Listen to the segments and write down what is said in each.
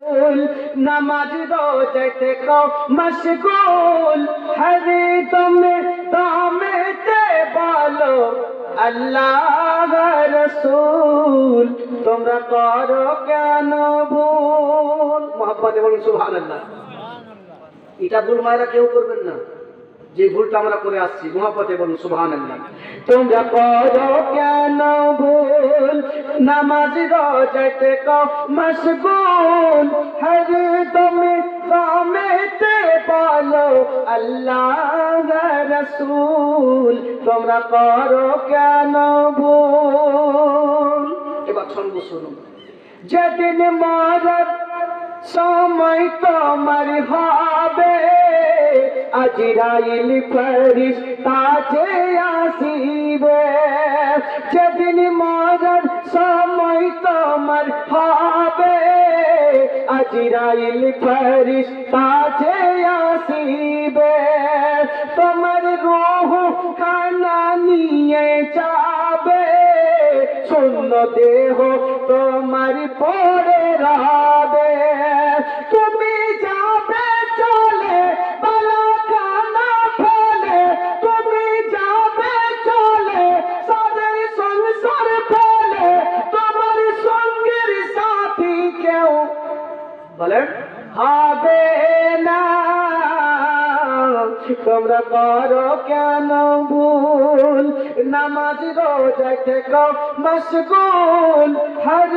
नमाज रोज़े को मशगूल हर दमे ते बोलो अल्लाह रसूल তোমরা করো কেন ভুল মোহাম্মদে বলুন সুবহানাল্লাহ এটা ভুল মায়েরা কেউ করবেন না যে ভুলটা আমরা করে আসছি মোহাম্মদে বলুন সুবহানাল্লাহ তোমরা করো কেন ভুল নামাজ রোজাতে কো মশগুল হর দমেতে বলো আল্লাহ রাসূল তোমরা করো কেন ভুল এবার ছন্দ শুনুন যেদিন মরার সময় তোমার হবে আজরাইল ফেরেশতা যে আসিবে যেদিন মরার সময় তোমার হবে আজরাইল ফেরেশতা যে আসিবে তোমার রূহ খানা নিয়ে যাবে শূন্য দেহ তোমার পড়ে রবে তুমি যাবে চলে বালাখানা ফেলে তুমি যাবে চলে সাদের সংসার ফেলে তোমার সঙ্গের সাথী কেউ বলে হবে না তোমরা করো কেন ভুল নামাজ রোজাতে কো মশগুল হর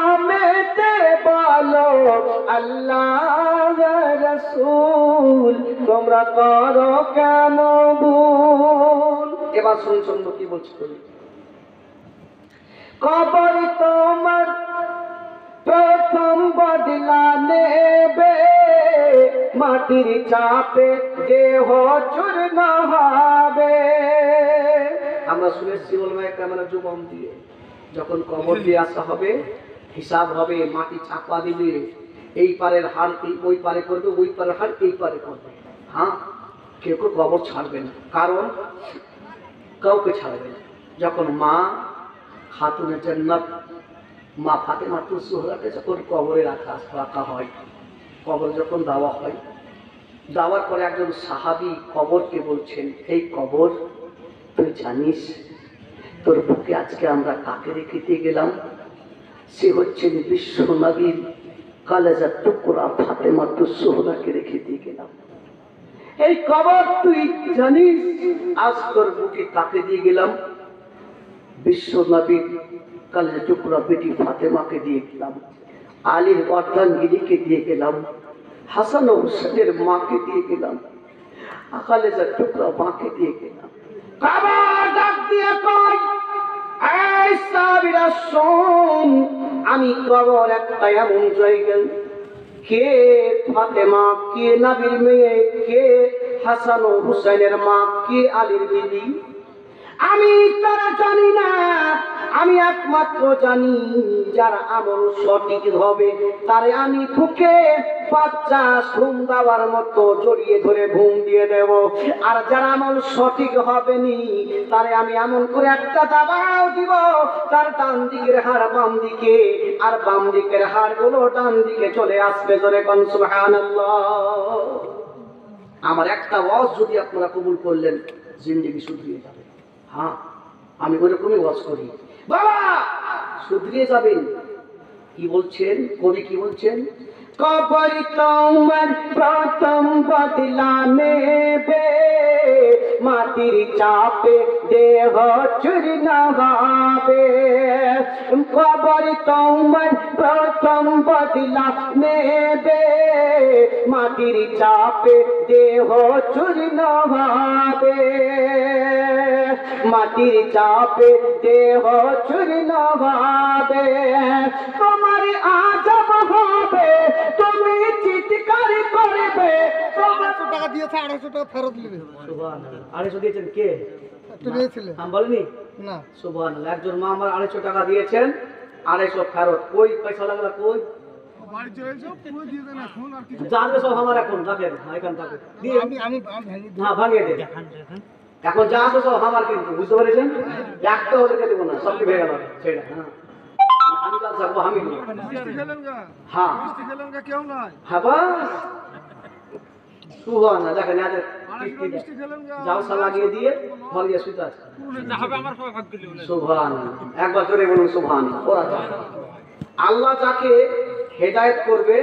দমেতে বলো আল্লাহ রাসূল তোমরা করো কেন ভুল এবার শুনছেন কি বলছি কবর তোমার প্রথম বদলা নেবে মাটির চাপে দেহ চূর্ণ হবে আমরা শুনেছি বলবো একটা মানে জুবন দিয়ে যখন কবর দিয়ে আসা হবে হিসাব হবে মাটি চাপা দিবে এই পারের হাড় ওই পারে করবে ওই পারের হাড় এই পারে করবে হ্যাঁ কেউ কেউ কবর ছাড়বে না কারণ কাউকে ছাড়বে না যখন মা খাতুনে জান্নাত মা ফাতেমা তুসুহরাকে যখন কবরে রাখা হয় কবর যখন দেওয়া হয় দেওয়ার পরে একজন সাহাবী কবরকে বলছেন এই কবর তুই জানিস তোর বুকে আজকে আমরা কাকে রেখে দিয়ে গেলাম সে হচ্ছেন বিশ্ব নবীর কালেজার টুকরা ফাতেমা তুসুহরাকে রেখে দিয়ে গেলাম এই কবর তুই জানিস আজ তোর বুকে কাকে দিয়ে গেলাম বিশ্ব নবীর কালেজার টুকরা বেটি ফাতেমাকে দিয়ে গেলাম আলীর বর্ধনগিরিকে দিয়ে গেলাম হাসান ও হুসেনের মাকে দিয়ে গেলাম কালেজার টুকরা মাকে দিয়ে গেলাম কবর ডাক দিয়ে কয় এই সাহাবীরা শোন আমি কবর একটা এমন জায়গা কে ফাতেমা কে নবীর মেয়ে কে হাসান ও হুসেনের মা কে আলীর বিবি আমি তারা জানি না আমি একমাত্র জানি যার আমল সঠিক হবে তারে আমি বুকে বাচ্চা ঘুম দেওয়ার মতো জড়িয়ে ধরে ঘুম দিয়ে দেব আর যার আমল সঠিক হবে নি তারে আমি এমন করে একটা দাবাও দিব তার ডান দিকের হাড় বাম দিকে আর বাম দিকের হাড় গুলো ডান দিকে চলে আসবে জোরে কোন সুবহানাল্লাহ আমার একটা ওয়াজ যদি আপনারা কবুল করলেন জিন্দেগি শুধরিয়ে যাবে হ্যাঁ আমি ওরকমই ওয়াজ করি বাবা শুধরিয়ে যাবেন কি বলছেন কবি কি বলছেন কবর তোমার প্রথম বদলা নেবে মাটির চাপে দেহ চূর্ণ হবে কবর তোমার প্রথম বদলা নেবে মাটির চাপে দেহ চূর্ণ হবে মাটির চাপে দেহ চূর্ণ হবে তোমার আজব হবে তুমি চিৎকার করবে 250 টাকা দিয়েছে 250 টাকা ফেরত নেবে সুবহানাল্লাহ 250 দিয়েছেন কে তুই দিয়েছিলে আমি বলিনি না সুবহানাল্লাহ একজন মা আমার 250 টাকা দিয়েছেন 250 ফেরত কই পয়সা লাগলা কই বাড়ি চলে যাও পুরো দিয়ে দেন এখন আর কিছু যাবে সব আমার এখন রাখেন এখান থেকে দিয়ে আমি ভেঙে দিই হ্যাঁ ভাঙিয়ে দেন এখন যা আছে সব আমার কিন্তু বুঝতে পেরেছেন একটা ওদেরকে দেবো না সবকে ভেঙে গেল সেটা হ্যাঁ আমি কাল থাকবো, আমি দেবো। মিষ্টি খেলেন গা? হ্যাঁ মিষ্টি খেলেন গা কেউ নাই? হ্যাঁ বাস সুবহানাল্লাহ, দেখেন এদের মিষ্টি খেলেন গা? জালসা লাগিয়ে দিয়ে ঘরে গিয়ে শুতে আছে। সুবহানাল্লাহ, একবার জোরে বলুন সুবহানাল্লাহ। ওরা আল্লাহ যাকে হেদায়েত করবে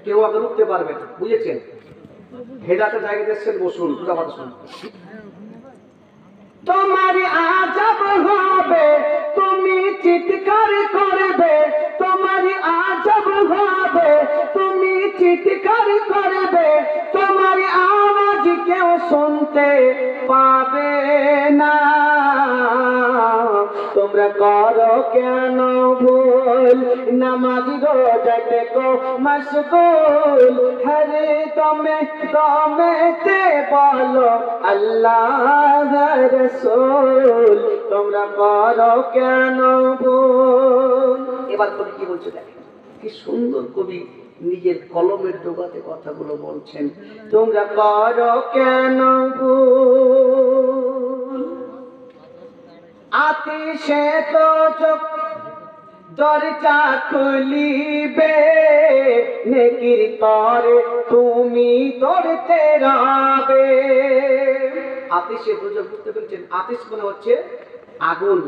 কেউ আগে রুখতে পারবে না, বুঝেছেন? হেদায়েতের জায়গায় দেখছেন, বসুন পুরো কথা শুনুন। তোমার আজব হবে, তুমি চিৎকার করবে, তোমার আজব হবে, তুমি চিৎকার করবে, তোমার আওয়াজ কেউ শুনতে পাবে না। তোমরা করো কেন ভুল, নামাজ রোজাতে কো মশগুল, হরে দমে দমেতে বলো আল্লাহ রাসূল, তোমরা করো কেন ভুল। এবার কবি কি বলছে দেখেন, কি সুন্দর কবি নিজের কলমের ডোবাতে কথাগুলো বলছেন। তোমরা করো কেন ভুল, আতিশে তো চোখ দরজা খুলিবে, নেকির তরে তুমি দৌড়তে রবে। আতিশে দোজক, বুঝতে পেরেছেন? আতিশ মানে হচ্ছে আগুন,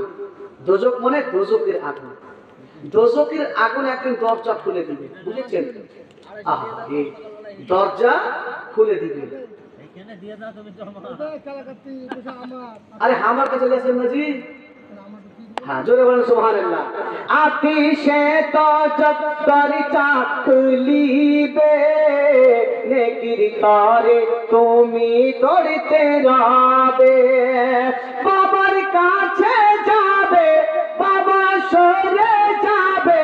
দোজক মানে দোজকের আগুন। দোজকের আগুন একদিন দরজা খুলে দিবে, বুঝেছেন? আহা, এই দরজা খুলে দিবে। আরে আমার কাছে লেছেন না জি? হ্যাঁ, জোরে বলেন সুবহানাল্লাহ। আতিশে তো জব দরজা খুলিবে, নেকির তরে তুমি দৌড়তে রবে। বাবার কাছে যাবে, বাবা সরে যাবে,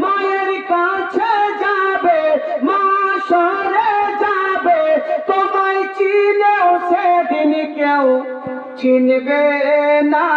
মায়ের কাছে যাবে, মা সরে যাবে, তোমায় চিনেও সেদিন কেউ চিনবে না।